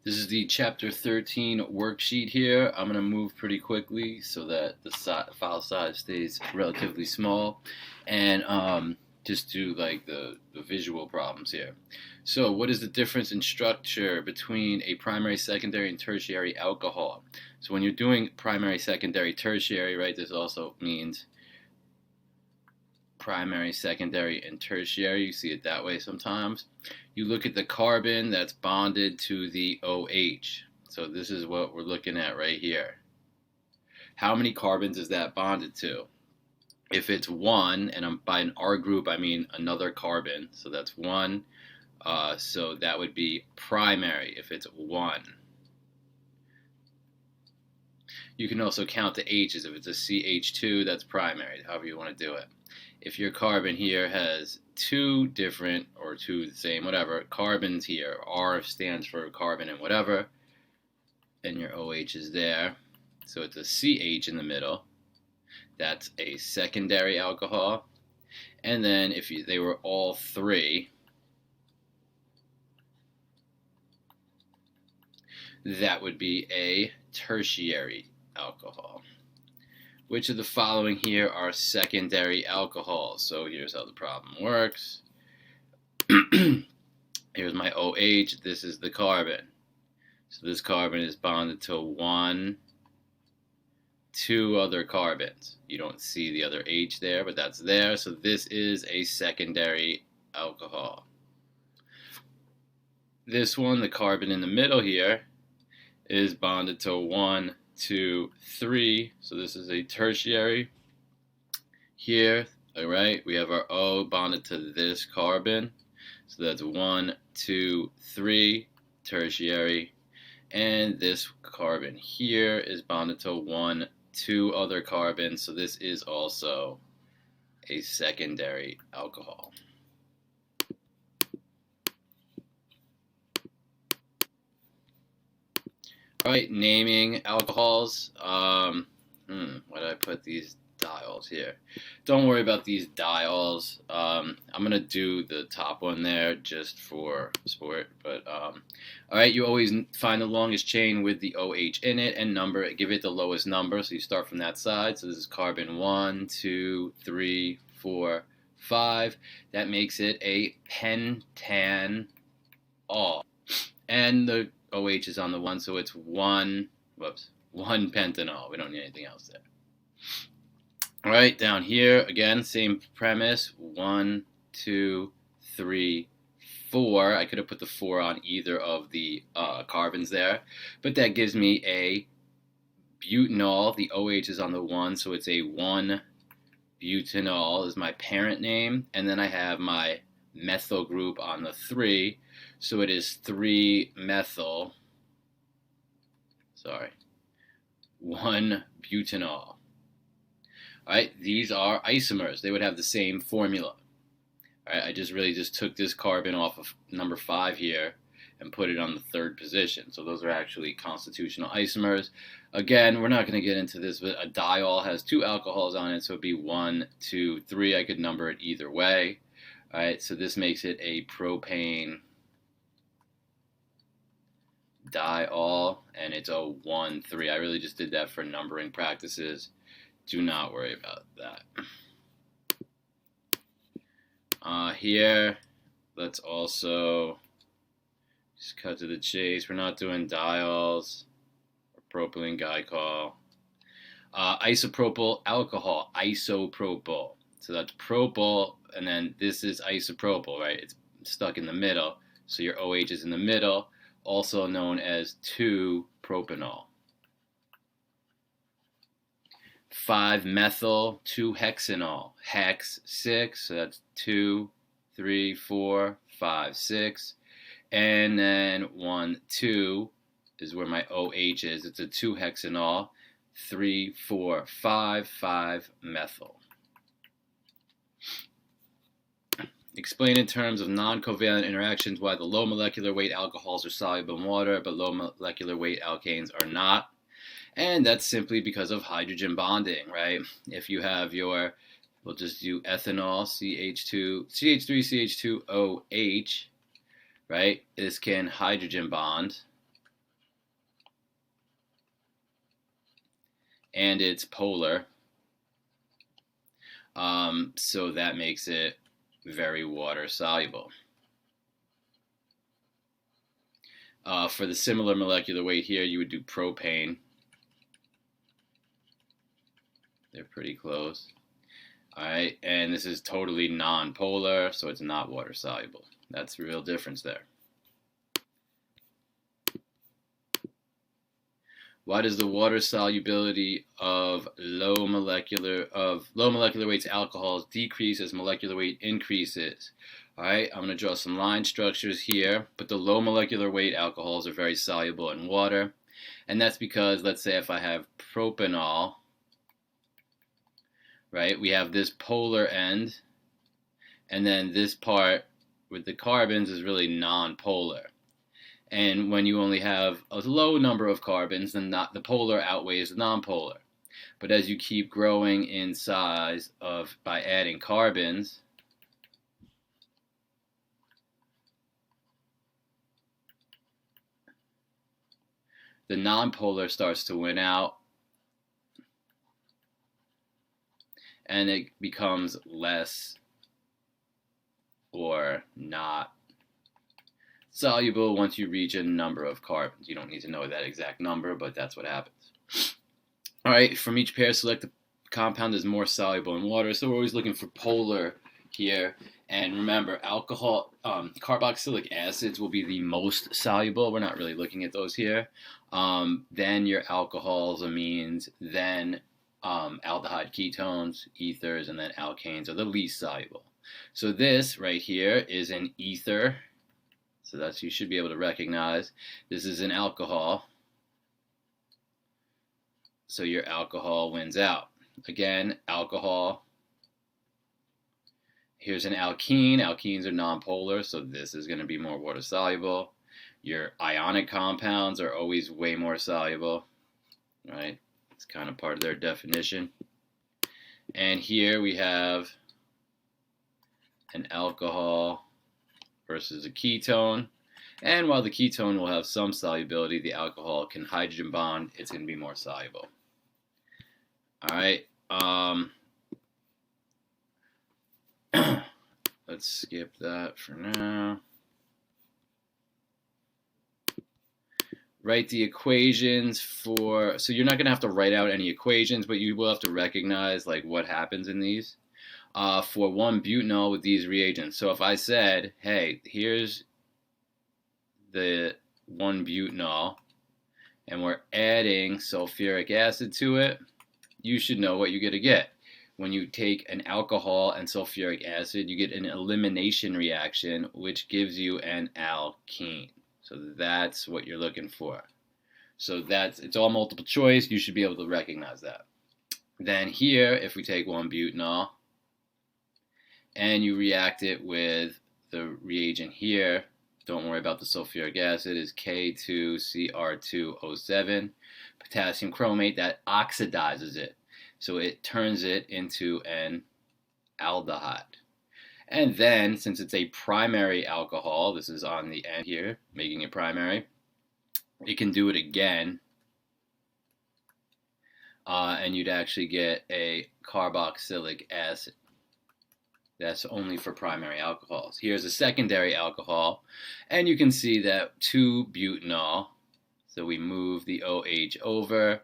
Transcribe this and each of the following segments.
This is the Chapter 13 worksheet here. I'm going to move pretty quickly so that the file size stays relatively small and just do like the visual problems here. So what is the difference in structure between a primary, secondary, and tertiary alcohol? So when you're doing primary, secondary, tertiary, right, this also means primary, secondary, and tertiary. You see it that way sometimes. You look at the carbon that's bonded to the OH. So this is what we're looking at right here. How many carbons is that bonded to? If it's one, and by an R group I mean another carbon, so that's one. So that would be primary if it's one. You can also count the H's. If it's a CH2, that's primary, however you want to do it. If your carbon here has two different, or two the same, whatever, carbons here, R stands for carbon and whatever, and your OH is there, so it's a CH in the middle, that's a secondary alcohol. And then if they were all three, that would be a tertiary alcohol. Which of the following here are secondary alcohols? So here's how the problem works. Here's my OH, this is the carbon. So this carbon is bonded to two other carbons. You don't see the other H there, but that's there. So this is a secondary alcohol. This one, the carbon in the middle here, is bonded to 1, 2, 3. So this is a tertiary. Here, all right, we have our O bonded to this carbon. So that's 1, 2, 3, tertiary. And this carbon here is bonded to 1, 2 other carbons. So this is also a secondary alcohol. All right, naming alcohols. Why did I put these diols here? Don't worry about these diols. I'm gonna do the top one there just for sport. But all right, you always find the longest chain with the OH in it and number it. Give it the lowest number, so you start from that side. So this is carbon 1, 2, 3, 4, 5. That makes it a pentanol. And the OH is on the one, so it's one pentanol. We don't need anything else there. All right, down here, again, same premise. 1, 2, 3, 4. I could have put the 4 on either of the carbons there, but that gives me a butanol. The OH is on the 1, so it's a 1-butanol is my parent name, and then I have my methyl group on the 3, so it is 3-methyl, 1-butanol. All right, these are isomers. They would have the same formula. All right, I just took this carbon off of number 5 here and put it on the 3rd position. So those are actually constitutional isomers. Again, we're not going to get into this, but a diol has 2 alcohols on it, so it'd be 1, 2, 3. I could number it either way. All right, so this makes it a propane diol, and it's a 1, 3. I really just did that for numbering practices. Do not worry about that. Here, let's also just cut to the chase. We're not doing diols or propylene glycol. Isopropyl alcohol, isopropyl. So that's propyl, and then this is isopropyl, right? It's stuck in the middle. So your OH is in the middle, also known as 2-propanol. 5-methyl 2-hexanol, hex 6, so that's 2, 3, 4, 5, 6. And then 1, 2 is where my OH is. It's a 2-hexanol, 3, 4, 5, 5-methyl. Explain in terms of non-covalent interactions why the low molecular weight alcohols are soluble in water, but low molecular weight alkanes are not. And that's simply because of hydrogen bonding, right? If you have we'll just do ethanol, CH3, CH2OH, right? This can hydrogen bond and it's polar. So that makes it very water soluble. For the similar molecular weight here, you would do propane. They're pretty close. All right, and this is totally non-polar, so it's not water soluble. That's the real difference there. Why does the water solubility of low molecular weights alcohols decrease as molecular weight increases? All right, I'm going to draw some line structures here, but the low molecular weight alcohols are very soluble in water, and that's because, let's say if I have propanol, right, we have this polar end, and then this part with the carbons is really non-polar. And when you only have a low number of carbons, then the polar outweighs the nonpolar. But as you keep growing in size by adding carbons, the nonpolar starts to win out, and it becomes less or not soluble once you reach a number of carbons. You don't need to know that exact number, but that's what happens. All right, from each pair, select the compound is more soluble in water. So we're always looking for polar here. And remember, carboxylic acids will be the most soluble. We're not really looking at those here. Then your alcohols, amines, then aldehyde ketones, ethers, and then alkanes are the least soluble. So this right here is an ether. So that's, you should be able to recognize. This is an alcohol. So your alcohol wins out. Again, alcohol. Here's an alkene. Alkenes are nonpolar, so this is going to be more water soluble. Your ionic compounds are always way more soluble, right? It's kind of part of their definition. And here we have an alcohol versus a ketone. And while the ketone will have some solubility, the alcohol can hydrogen bond. It's going to be more soluble. All right. Let's skip that for now. Write the equations for, so you're not going to have to write out any equations, but you will have to recognize like what happens in these. For 1-butanol with these reagents. So if I said, hey, here's the 1-butanol, and we're adding sulfuric acid to it, you should know what you're going to get. When you take an alcohol and sulfuric acid, you get an elimination reaction, which gives you an alkene. So that's what you're looking for. So it's all multiple choice. You should be able to recognize that. Then here, if we take 1-butanol, and you react it with the reagent here, don't worry about the sulfuric acid, is K2Cr2O7, potassium chromate, that oxidizes it. So it turns it into an aldehyde. And then, since it's a primary alcohol, this is on the end here, making it primary, it can do it again, and you'd actually get a carboxylic acid. That's only for primary alcohols. Here's a secondary alcohol, and you can see that 2-butanol, so we move the OH over,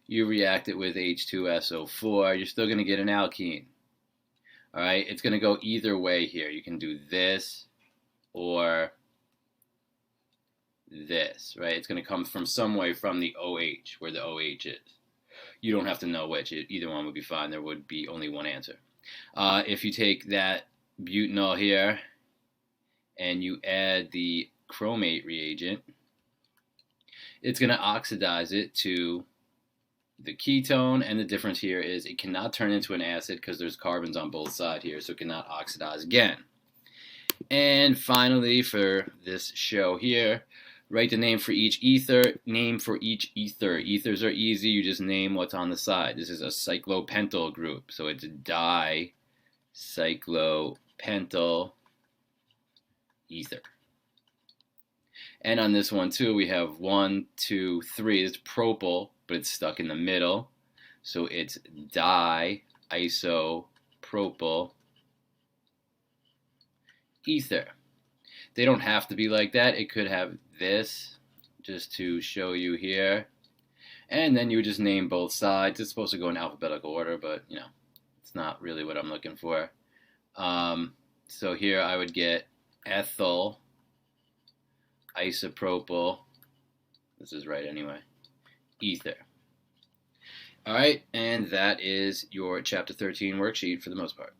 you react it with H2SO4, you're still going to get an alkene. All right, it's going to go either way here. You can do this or this, right? It's going to come from some way from the OH, where the OH is. You don't have to know which. Either one would be fine. There would be only one answer. If you take that butanol here and you add the chromate reagent, it's going to oxidize it to the ketone, and the difference here is it cannot turn into an acid because there's carbons on both sides here, so it cannot oxidize again. And finally, for this show here, write the name for each ether, name for each ether. Ethers are easy, you just name what's on the side. This is a cyclopentyl group, so it's dicyclopentyl ether. And on this one too, we have 1, 2, 3. It's propyl, but it's stuck in the middle. So it's di-isopropyl ether. They don't have to be like that. It could have this, just to show you here. And then you would just name both sides. It's supposed to go in alphabetical order, but you know, it's not really what I'm looking for. So here I would get ethyl isopropyl, this is right anyway, ether. All right, and that is your chapter 13 worksheet for the most part.